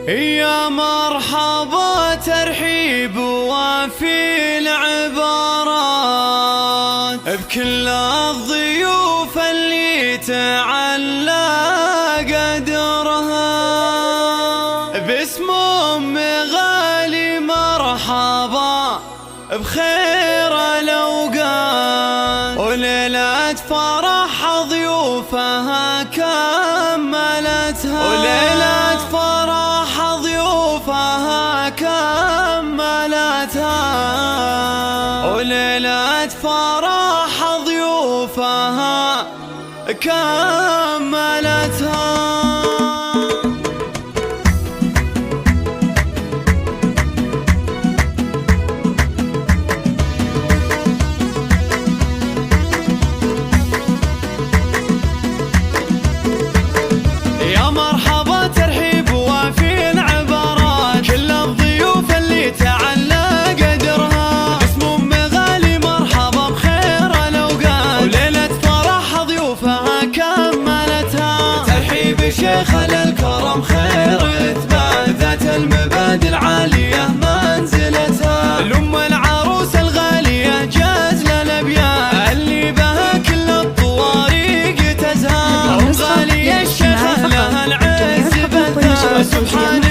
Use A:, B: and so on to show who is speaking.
A: يا مرحبا ترحيب وفي العبارات بكل الضيوف اللي تعلى قدرها، باسم أم غالي مرحبا بخير الأوقات، وليلة فرح ضيوفها كملتها، وليلة فرح ضيوفها كملتها، وليلة فرح ضيوفها كملتها. يا مرحبا ترحيب وفي العبارات، كل الضيوف اللي تعلى قدرها، باسم أم غالي مرحبا بخير الأوقات، وليلة فرح ضيوفها كملتها. ترحيب شيخ الكرم خير إثبات، ذات المبادئ العالية منزلتها، الأم العروس الغالية جازل الأبيات، اللي بها كل الطوارق تزهى، أم غالية الشيخ لها العز بثها، سبحان